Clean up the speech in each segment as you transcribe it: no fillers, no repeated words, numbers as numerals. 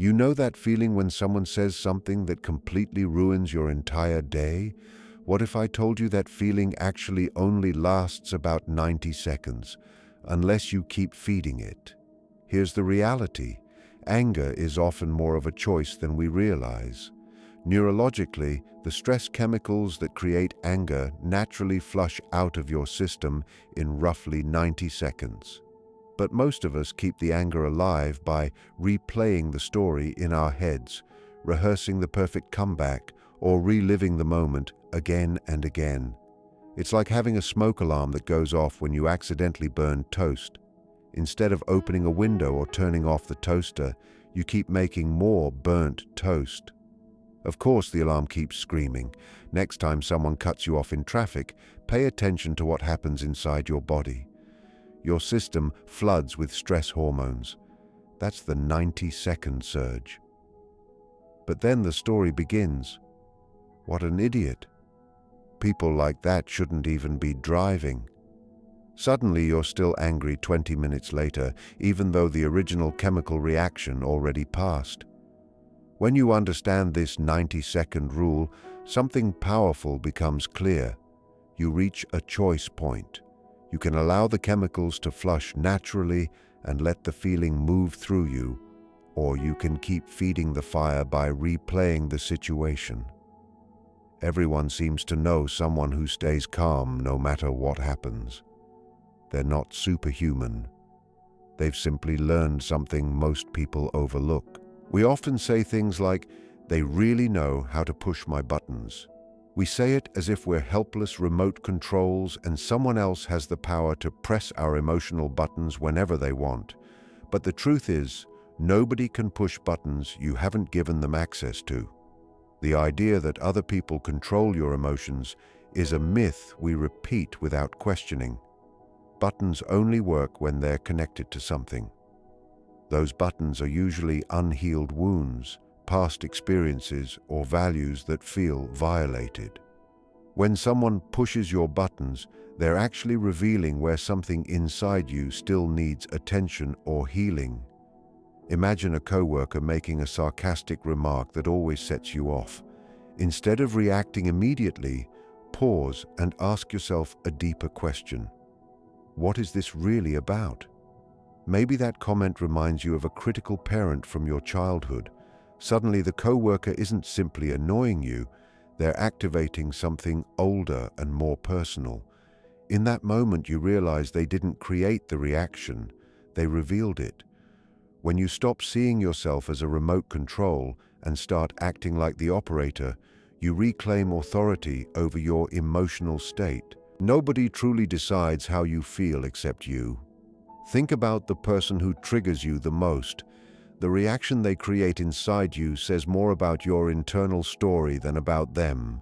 You know that feeling when someone says something that completely ruins your entire day? What if I told you that feeling actually only lasts about 90 seconds, unless you keep feeding it? Here's the reality. Anger is often more of a choice than we realize. Neurologically, the stress chemicals that create anger naturally flush out of your system in roughly 90 seconds. But most of us keep the anger alive by replaying the story in our heads, rehearsing the perfect comeback, or reliving the moment again and again. It's like having a smoke alarm that goes off when you accidentally burn toast. Instead of opening a window or turning off the toaster, you keep making more burnt toast. Of course, the alarm keeps screaming. Next time someone cuts you off in traffic, pay attention to what happens inside your body. Your system floods with stress hormones. That's the 90-second surge. But then the story begins. What an idiot. People like that shouldn't even be driving. Suddenly you're still angry 20 minutes later, even though the original chemical reaction already passed. When you understand this 90-second rule, something powerful becomes clear. You reach a choice point. You can allow the chemicals to flush naturally and let the feeling move through you, or you can keep feeding the fire by replaying the situation. Everyone seems to know someone who stays calm no matter what happens. They're not superhuman. They've simply learned something most people overlook. We often say things like, "They really know how to push my buttons." We say it as if we're helpless remote controls and someone else has the power to press our emotional buttons whenever they want. But the truth is, nobody can push buttons you haven't given them access to. The idea that other people control your emotions is a myth we repeat without questioning. Buttons only work when they're connected to something. Those buttons are usually unhealed wounds, past experiences, or values that feel violated. When someone pushes your buttons, they're actually revealing where something inside you still needs attention or healing. Imagine a coworker making a sarcastic remark that always sets you off. Instead of reacting immediately, pause and ask yourself a deeper question. What is this really about? Maybe that comment reminds you of a critical parent from your childhood. Suddenly, the coworker isn't simply annoying you, they're activating something older and more personal. In that moment, you realize they didn't create the reaction, they revealed it. When you stop seeing yourself as a remote control and start acting like the operator, you reclaim authority over your emotional state. Nobody truly decides how you feel except you. Think about the person who triggers you the most. The reaction they create inside you says more about your internal story than about them.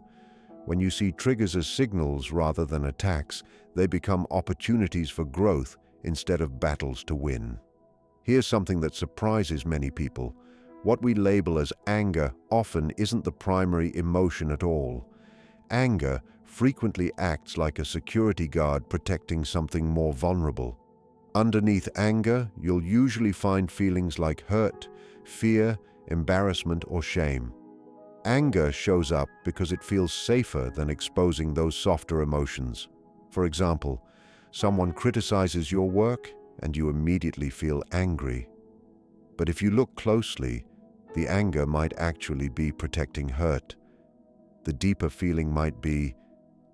When you see triggers as signals rather than attacks, they become opportunities for growth instead of battles to win. Here's something that surprises many people. What we label as anger often isn't the primary emotion at all. Anger frequently acts like a security guard protecting something more vulnerable. Underneath anger, you'll usually find feelings like hurt, fear, embarrassment, or shame. Anger shows up because it feels safer than exposing those softer emotions. For example, someone criticizes your work and you immediately feel angry. But if you look closely, the anger might actually be protecting hurt. The deeper feeling might be,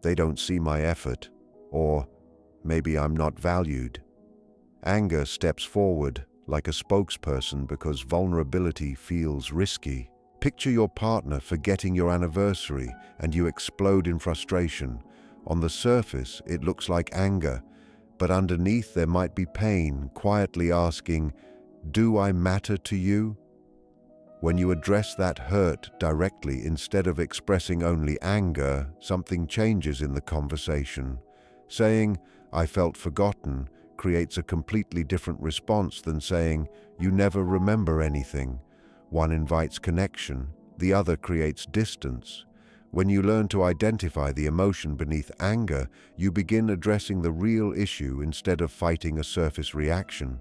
"They don't see my effort," or "Maybe I'm not valued." Anger steps forward like a spokesperson because vulnerability feels risky. Picture your partner forgetting your anniversary and you explode in frustration. On the surface, it looks like anger, but underneath there might be pain, quietly asking, "Do I matter to you?" When you address that hurt directly instead of expressing only anger, something changes in the conversation. Saying, "I felt forgotten," creates a completely different response than saying, "You never remember anything." One invites connection, the other creates distance. When you learn to identify the emotion beneath anger, you begin addressing the real issue instead of fighting a surface reaction.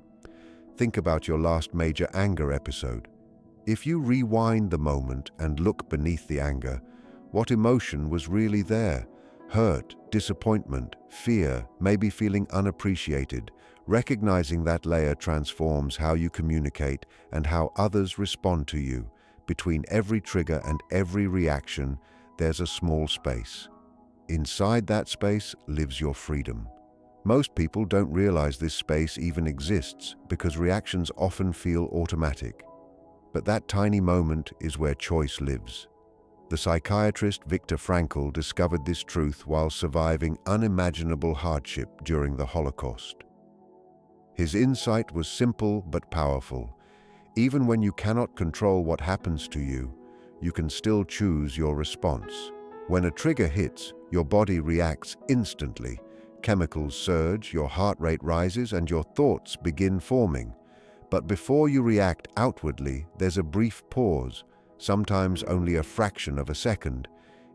Think about your last major anger episode. If you rewind the moment and look beneath the anger, what emotion was really there? Hurt, disappointment, fear, maybe feeling unappreciated. Recognizing that layer transforms how you communicate and how others respond to you. Between every trigger and every reaction, there's a small space. Inside that space lives your freedom. Most people don't realize this space even exists because reactions often feel automatic. But that tiny moment is where choice lives. The psychiatrist Viktor Frankl discovered this truth while surviving unimaginable hardship during the Holocaust. His insight was simple but powerful. Even when you cannot control what happens to you, you can still choose your response. When a trigger hits, your body reacts instantly. Chemicals surge, your heart rate rises, and your thoughts begin forming. But before you react outwardly, there's a brief pause, sometimes only a fraction of a second.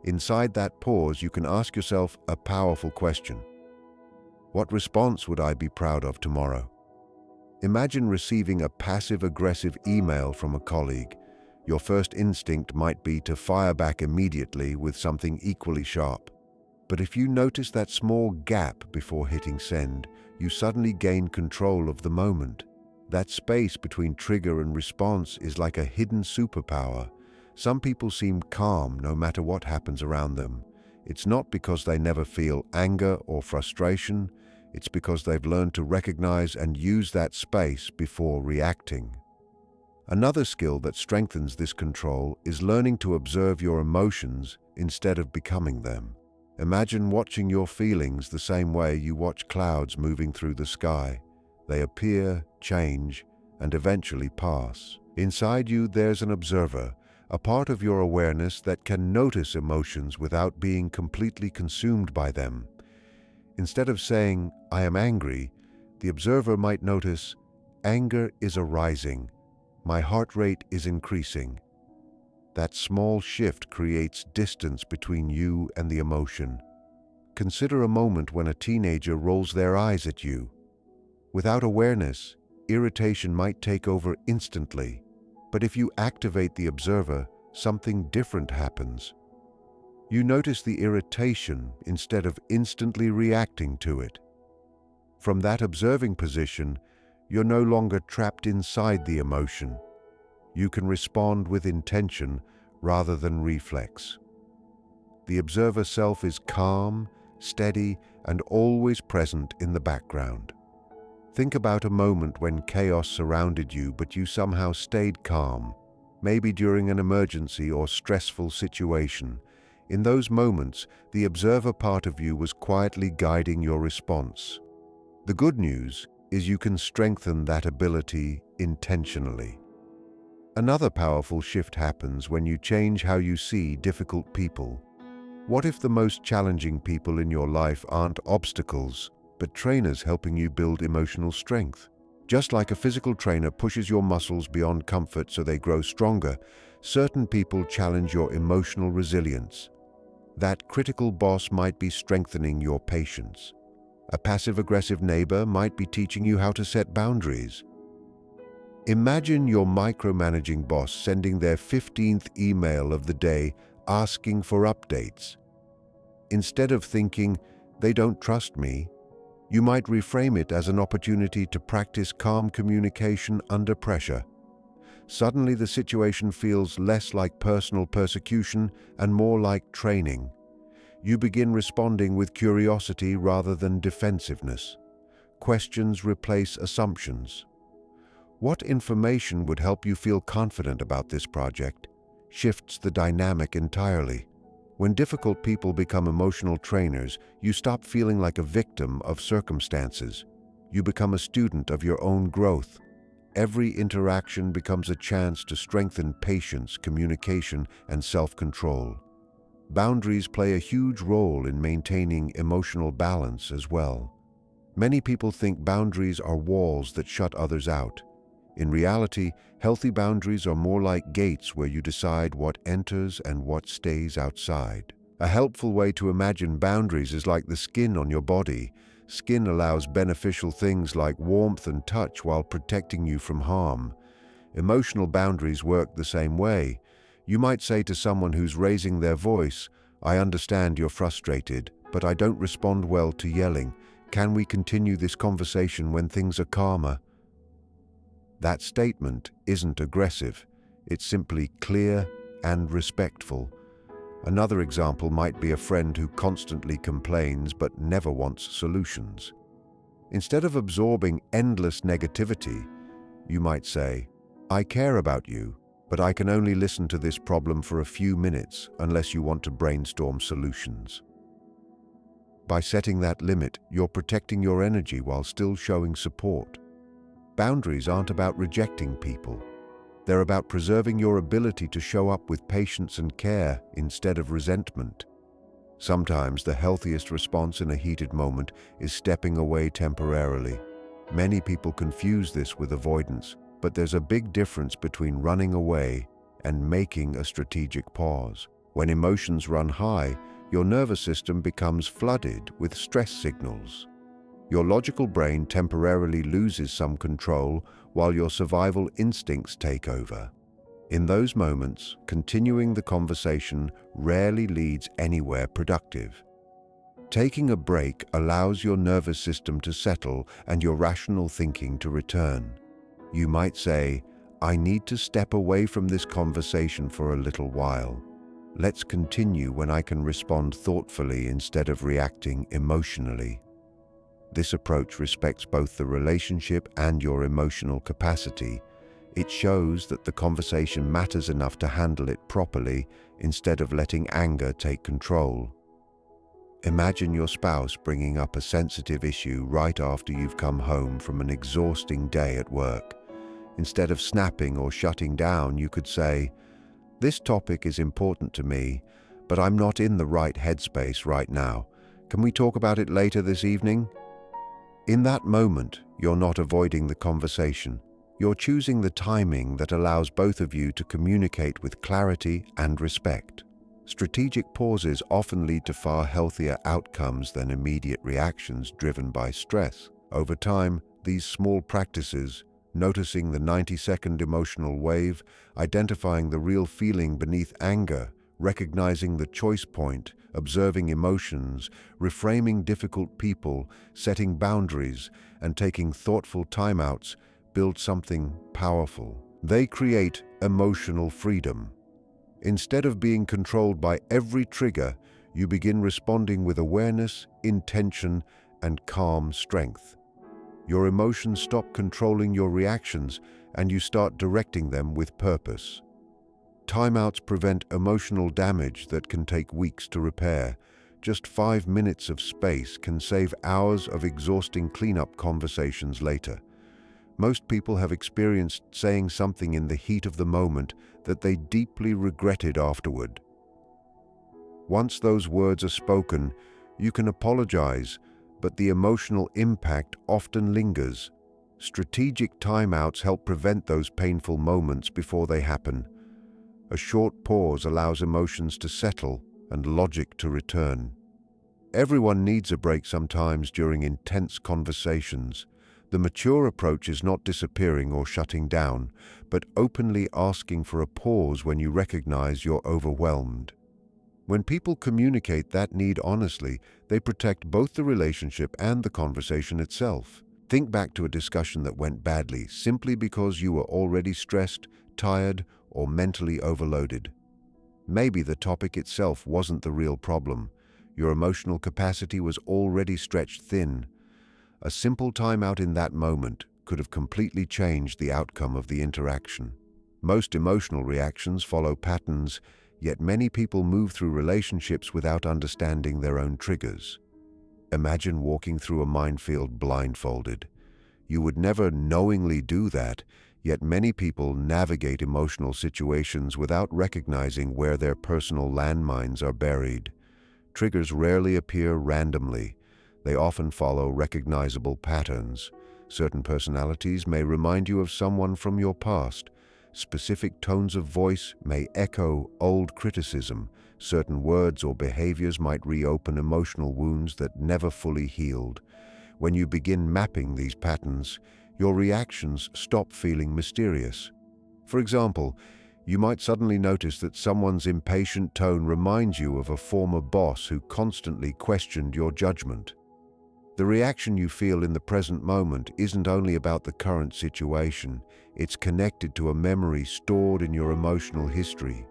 Inside that pause, you can ask yourself a powerful question. What response would I be proud of tomorrow? Imagine receiving a passive-aggressive email from a colleague. Your first instinct might be to fire back immediately with something equally sharp. But if you notice that small gap before hitting send, you suddenly gain control of the moment. That space between trigger and response is like a hidden superpower. Some people seem calm no matter what happens around them. It's not because they never feel anger or frustration. It's because they've learned to recognize and use that space before reacting. Another skill that strengthens this control is learning to observe your emotions instead of becoming them. Imagine watching your feelings the same way you watch clouds moving through the sky. They appear, change, and eventually pass. Inside you, there's an observer, a part of your awareness that can notice emotions without being completely consumed by them. Instead of saying, "I am angry," the observer might notice, "Anger is arising. My heart rate is increasing." That small shift creates distance between you and the emotion. Consider a moment when a teenager rolls their eyes at you. Without awareness, irritation might take over instantly. But if you activate the observer, something different happens. You notice the irritation instead of instantly reacting to it. From that observing position, you're no longer trapped inside the emotion. You can respond with intention rather than reflex. The observer self is calm, steady, and always present in the background. Think about a moment when chaos surrounded you, but you somehow stayed calm, maybe during an emergency or stressful situation. In those moments, the observer part of you was quietly guiding your response. The good news is you can strengthen that ability intentionally. Another powerful shift happens when you change how you see difficult people. What if the most challenging people in your life aren't obstacles, but trainers helping you build emotional strength? Just like a physical trainer pushes your muscles beyond comfort so they grow stronger, certain people challenge your emotional resilience. That critical boss might be strengthening your patience. A passive-aggressive neighbor might be teaching you how to set boundaries. Imagine your micromanaging boss sending their 15th email of the day asking for updates. Instead of thinking, "They don't trust me," you might reframe it as an opportunity to practice calm communication under pressure. Suddenly the situation feels less like personal persecution and more like training. You begin responding with curiosity rather than defensiveness. Questions replace assumptions. What information would help you feel confident about this project? Shifts the dynamic entirely. When difficult people become emotional trainers, you stop feeling like a victim of circumstances. You become a student of your own growth. Every interaction becomes a chance to strengthen patience, communication, and self-control. Boundaries play a huge role in maintaining emotional balance as well. Many people think boundaries are walls that shut others out. In reality, healthy boundaries are more like gates where you decide what enters and what stays outside. A helpful way to imagine boundaries is like the skin on your body. Skin allows beneficial things like warmth and touch while protecting you from harm. Emotional boundaries work the same way. You might say to someone who's raising their voice, "I understand you're frustrated, but I don't respond well to yelling. Can we continue this conversation when things are calmer?" That statement isn't aggressive. It's simply clear and respectful. Another example might be a friend who constantly complains but never wants solutions. Instead of absorbing endless negativity, you might say, "I care about you, but I can only listen to this problem for a few minutes unless you want to brainstorm solutions." By setting that limit, you're protecting your energy while still showing support. Boundaries aren't about rejecting people. They're about preserving your ability to show up with patience and care instead of resentment. Sometimes the healthiest response in a heated moment is stepping away temporarily. Many people confuse this with avoidance, but there's a big difference between running away and making a strategic pause. When emotions run high, your nervous system becomes flooded with stress signals. Your logical brain temporarily loses some control while your survival instincts take over. In those moments, continuing the conversation rarely leads anywhere productive. Taking a break allows your nervous system to settle and your rational thinking to return. You might say, "I need to step away from this conversation for a little while. Let's continue when I can respond thoughtfully instead of reacting emotionally." This approach respects both the relationship and your emotional capacity. It shows that the conversation matters enough to handle it properly instead of letting anger take control. Imagine your spouse bringing up a sensitive issue right after you've come home from an exhausting day at work. Instead of snapping or shutting down, you could say, "This topic is important to me, but I'm not in the right headspace right now. Can we talk about it later this evening?" In that moment, you're not avoiding the conversation. You're choosing the timing that allows both of you to communicate with clarity and respect. Strategic pauses often lead to far healthier outcomes than immediate reactions driven by stress. Over time, these small practices, noticing the 90-second emotional wave, identifying the real feeling beneath anger, recognizing the choice point, observing emotions, reframing difficult people, setting boundaries, and taking thoughtful timeouts build something powerful. They create emotional freedom. Instead of being controlled by every trigger, you begin responding with awareness, intention, and calm strength. Your emotions stop controlling your reactions, and you start directing them with purpose. Timeouts prevent emotional damage that can take weeks to repair. Just 5 minutes of space can save hours of exhausting cleanup conversations later. Most people have experienced saying something in the heat of the moment that they deeply regretted afterward. Once those words are spoken, you can apologize, but the emotional impact often lingers. Strategic timeouts help prevent those painful moments before they happen. A short pause allows emotions to settle and logic to return. Everyone needs a break sometimes during intense conversations. The mature approach is not disappearing or shutting down, but openly asking for a pause when you recognize you're overwhelmed. When people communicate that need honestly, they protect both the relationship and the conversation itself. Think back to a discussion that went badly simply because you were already stressed, tired, or mentally overloaded. Maybe the topic itself wasn't the real problem. Your emotional capacity was already stretched thin. A simple timeout in that moment could have completely changed the outcome of the interaction. Most emotional reactions follow patterns, yet many people move through relationships without understanding their own triggers. Imagine walking through a minefield blindfolded. You would never knowingly do that, yet many people navigate emotional situations without recognizing where their personal landmines are buried. Triggers rarely appear randomly. They often follow recognizable patterns. Certain personalities may remind you of someone from your past. Specific tones of voice may echo old criticism. Certain words or behaviors might reopen emotional wounds that never fully healed. When you begin mapping these patterns, your reactions stop feeling mysterious. For example, you might suddenly notice that someone's impatient tone reminds you of a former boss who constantly questioned your judgment. The reaction you feel in the present moment isn't only about the current situation, it's connected to a memory stored in your emotional history.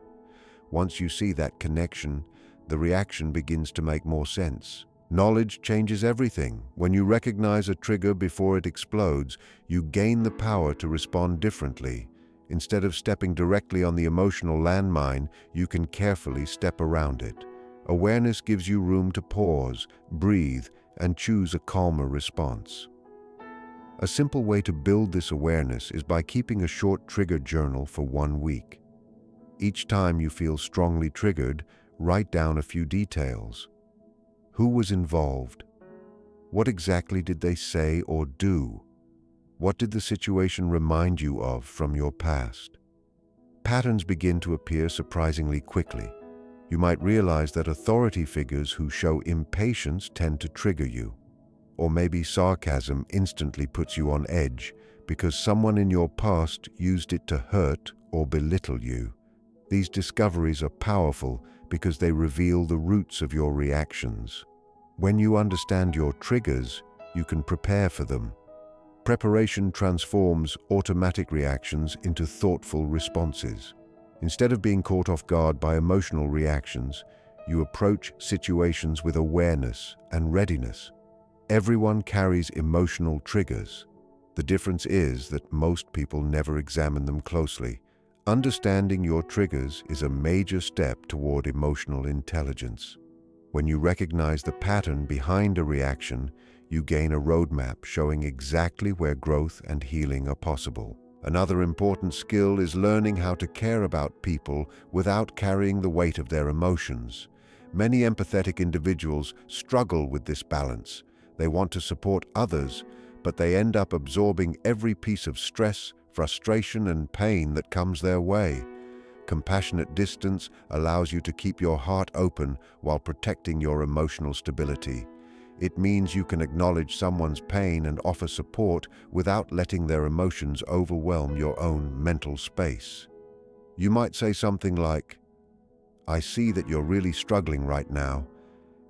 Once you see that connection, the reaction begins to make more sense. Knowledge changes everything. When you recognize a trigger before it explodes, you gain the power to respond differently. Instead of stepping directly on the emotional landmine, you can carefully step around it. Awareness gives you room to pause, breathe, and choose a calmer response. A simple way to build this awareness is by keeping a short trigger journal for 1 week. Each time you feel strongly triggered, write down a few details. Who was involved? What exactly did they say or do? What did the situation remind you of from your past? Patterns begin to appear surprisingly quickly. You might realize that authority figures who show impatience tend to trigger you. Or maybe sarcasm instantly puts you on edge because someone in your past used it to hurt or belittle you. These discoveries are powerful because they reveal the roots of your reactions. When you understand your triggers, you can prepare for them. Preparation transforms automatic reactions into thoughtful responses. Instead of being caught off guard by emotional reactions, you approach situations with awareness and readiness. Everyone carries emotional triggers. The difference is that most people never examine them closely. Understanding your triggers is a major step toward emotional intelligence. When you recognize the pattern behind a reaction, you gain a roadmap showing exactly where growth and healing are possible. Another important skill is learning how to care about people without carrying the weight of their emotions. Many empathetic individuals struggle with this balance. They want to support others, but they end up absorbing every piece of stress, frustration, and pain that comes their way. Compassionate distance allows you to keep your heart open while protecting your emotional stability. It means you can acknowledge someone's pain and offer support without letting their emotions overwhelm your own mental space. You might say something like, "I see that you're really struggling right now,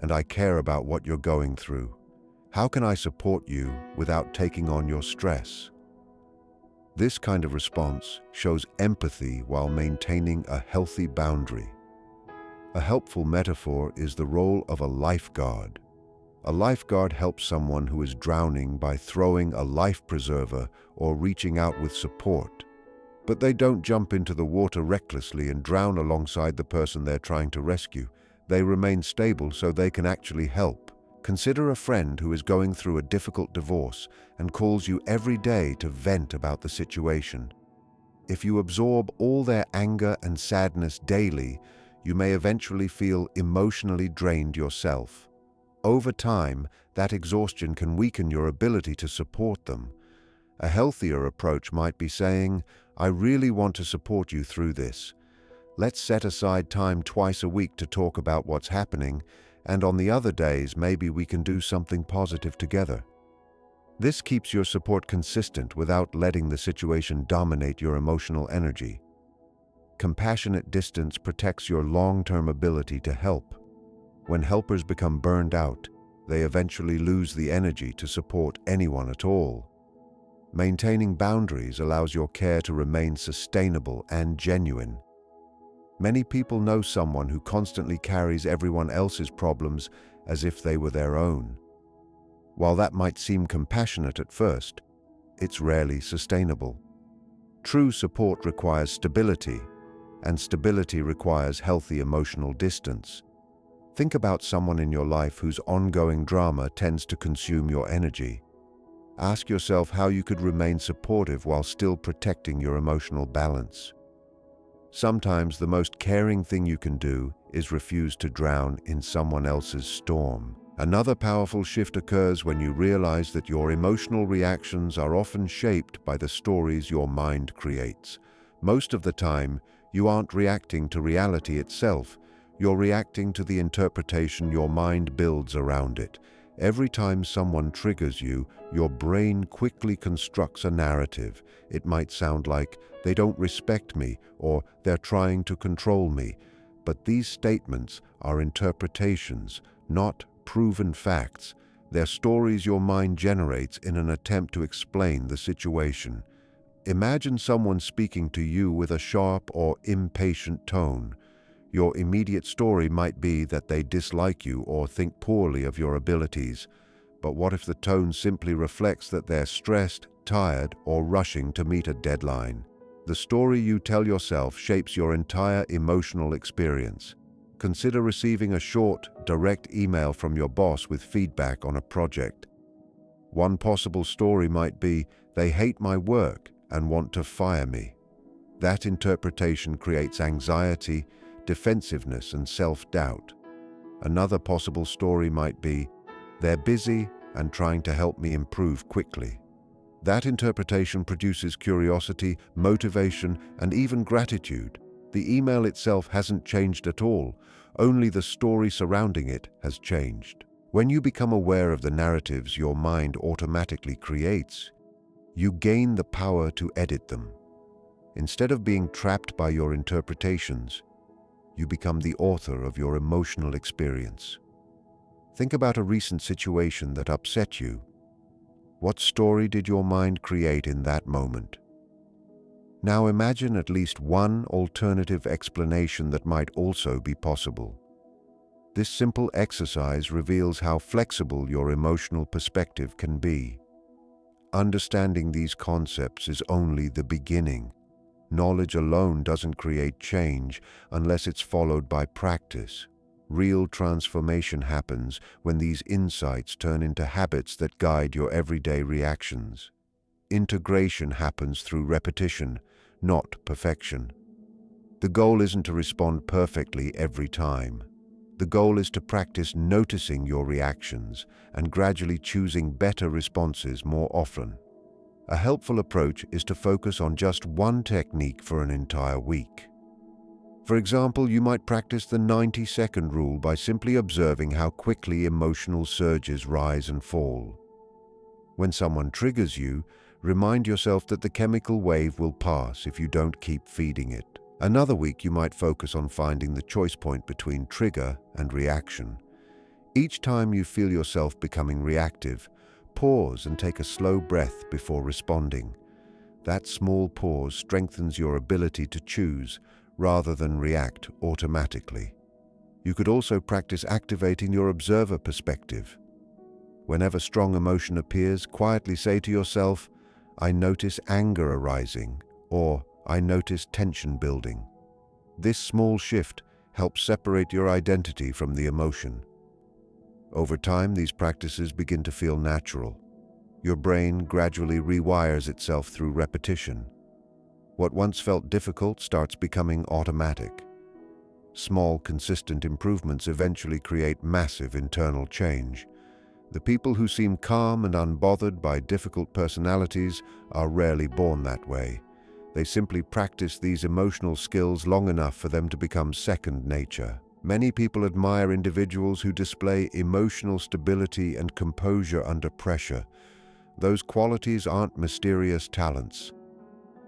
and I care about what you're going through. How can I support you without taking on your stress?" This kind of response shows empathy while maintaining a healthy boundary. A helpful metaphor is the role of a lifeguard. A lifeguard helps someone who is drowning by throwing a life preserver or reaching out with support. But they don't jump into the water recklessly and drown alongside the person they're trying to rescue. They remain stable so they can actually help. Consider a friend who is going through a difficult divorce and calls you every day to vent about the situation. If you absorb all their anger and sadness daily, you may eventually feel emotionally drained yourself. Over time, that exhaustion can weaken your ability to support them. A healthier approach might be saying, "I really want to support you through this. Let's set aside time twice a week to talk about what's happening, and on the other days, maybe we can do something positive together." This keeps your support consistent without letting the situation dominate your emotional energy. Compassionate distance protects your long-term ability to help. When helpers become burned out, they eventually lose the energy to support anyone at all. Maintaining boundaries allows your care to remain sustainable and genuine. Many people know someone who constantly carries everyone else's problems as if they were their own. While that might seem compassionate at first, it's rarely sustainable. True support requires stability, and stability requires healthy emotional distance. Think about someone in your life whose ongoing drama tends to consume your energy. Ask yourself how you could remain supportive while still protecting your emotional balance. Sometimes the most caring thing you can do is refuse to drown in someone else's storm. Another powerful shift occurs when you realize that your emotional reactions are often shaped by the stories your mind creates. Most of the time, you aren't reacting to reality itself. You're reacting to the interpretation your mind builds around it. Every time someone triggers you, your brain quickly constructs a narrative. It might sound like, "They don't respect me," or "They're trying to control me." But these statements are interpretations, not proven facts. They're stories your mind generates in an attempt to explain the situation. Imagine someone speaking to you with a sharp or impatient tone. Your immediate story might be that they dislike you or think poorly of your abilities. But what if the tone simply reflects that they're stressed, tired, or rushing to meet a deadline? The story you tell yourself shapes your entire emotional experience. Consider receiving a short, direct email from your boss with feedback on a project. One possible story might be, "They hate my work and want to fire me." That interpretation creates anxiety, defensiveness, and self-doubt. Another possible story might be, "They're busy and trying to help me improve quickly." That interpretation produces curiosity, motivation, and even gratitude. The email itself hasn't changed at all, only the story surrounding it has changed. When you become aware of the narratives your mind automatically creates, you gain the power to edit them. Instead of being trapped by your interpretations, you become the author of your emotional experience. Think about a recent situation that upset you. What story did your mind create in that moment? Now imagine at least one alternative explanation that might also be possible. This simple exercise reveals how flexible your emotional perspective can be. Understanding these concepts is only the beginning. Knowledge alone doesn't create change unless it's followed by practice. Real transformation happens when these insights turn into habits that guide your everyday reactions. Integration happens through repetition, not perfection. The goal isn't to respond perfectly every time. The goal is to practice noticing your reactions and gradually choosing better responses more often. A helpful approach is to focus on just one technique for an entire week. For example, you might practice the 90-second rule by simply observing how quickly emotional surges rise and fall. When someone triggers you, remind yourself that the chemical wave will pass if you don't keep feeding it. Another week, you might focus on finding the choice point between trigger and reaction. Each time you feel yourself becoming reactive, pause and take a slow breath before responding. That small pause strengthens your ability to choose rather than react automatically. You could also practice activating your observer perspective. Whenever strong emotion appears, quietly say to yourself, "I notice anger arising," or "I notice tension building." This small shift helps separate your identity from the emotion. Over time, these practices begin to feel natural. Your brain gradually rewires itself through repetition. What once felt difficult starts becoming automatic. Small, consistent improvements eventually create massive internal change. The people who seem calm and unbothered by difficult personalities are rarely born that way. They simply practice these emotional skills long enough for them to become second nature. Many people admire individuals who display emotional stability and composure under pressure. Those qualities aren't mysterious talents.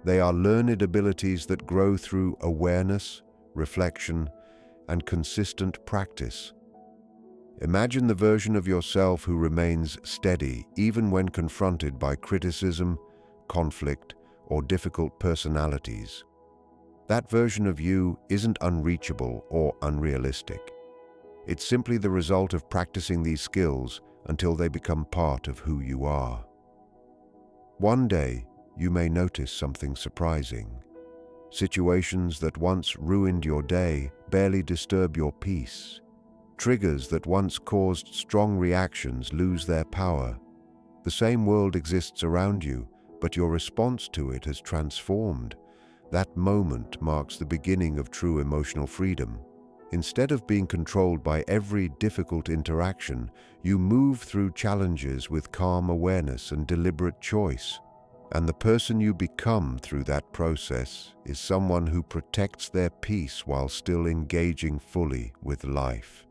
They are learned abilities that grow through awareness, reflection, and consistent practice. Imagine the version of yourself who remains steady even when confronted by criticism, conflict, or difficult personalities. That version of you isn't unreachable or unrealistic. It's simply the result of practicing these skills until they become part of who you are. One day, you may notice something surprising. Situations that once ruined your day barely disturb your peace. Triggers that once caused strong reactions lose their power. The same world exists around you, but your response to it has transformed. That moment marks the beginning of true emotional freedom. Instead of being controlled by every difficult interaction, you move through challenges with calm awareness and deliberate choice. And the person you become through that process is someone who protects their peace while still engaging fully with life.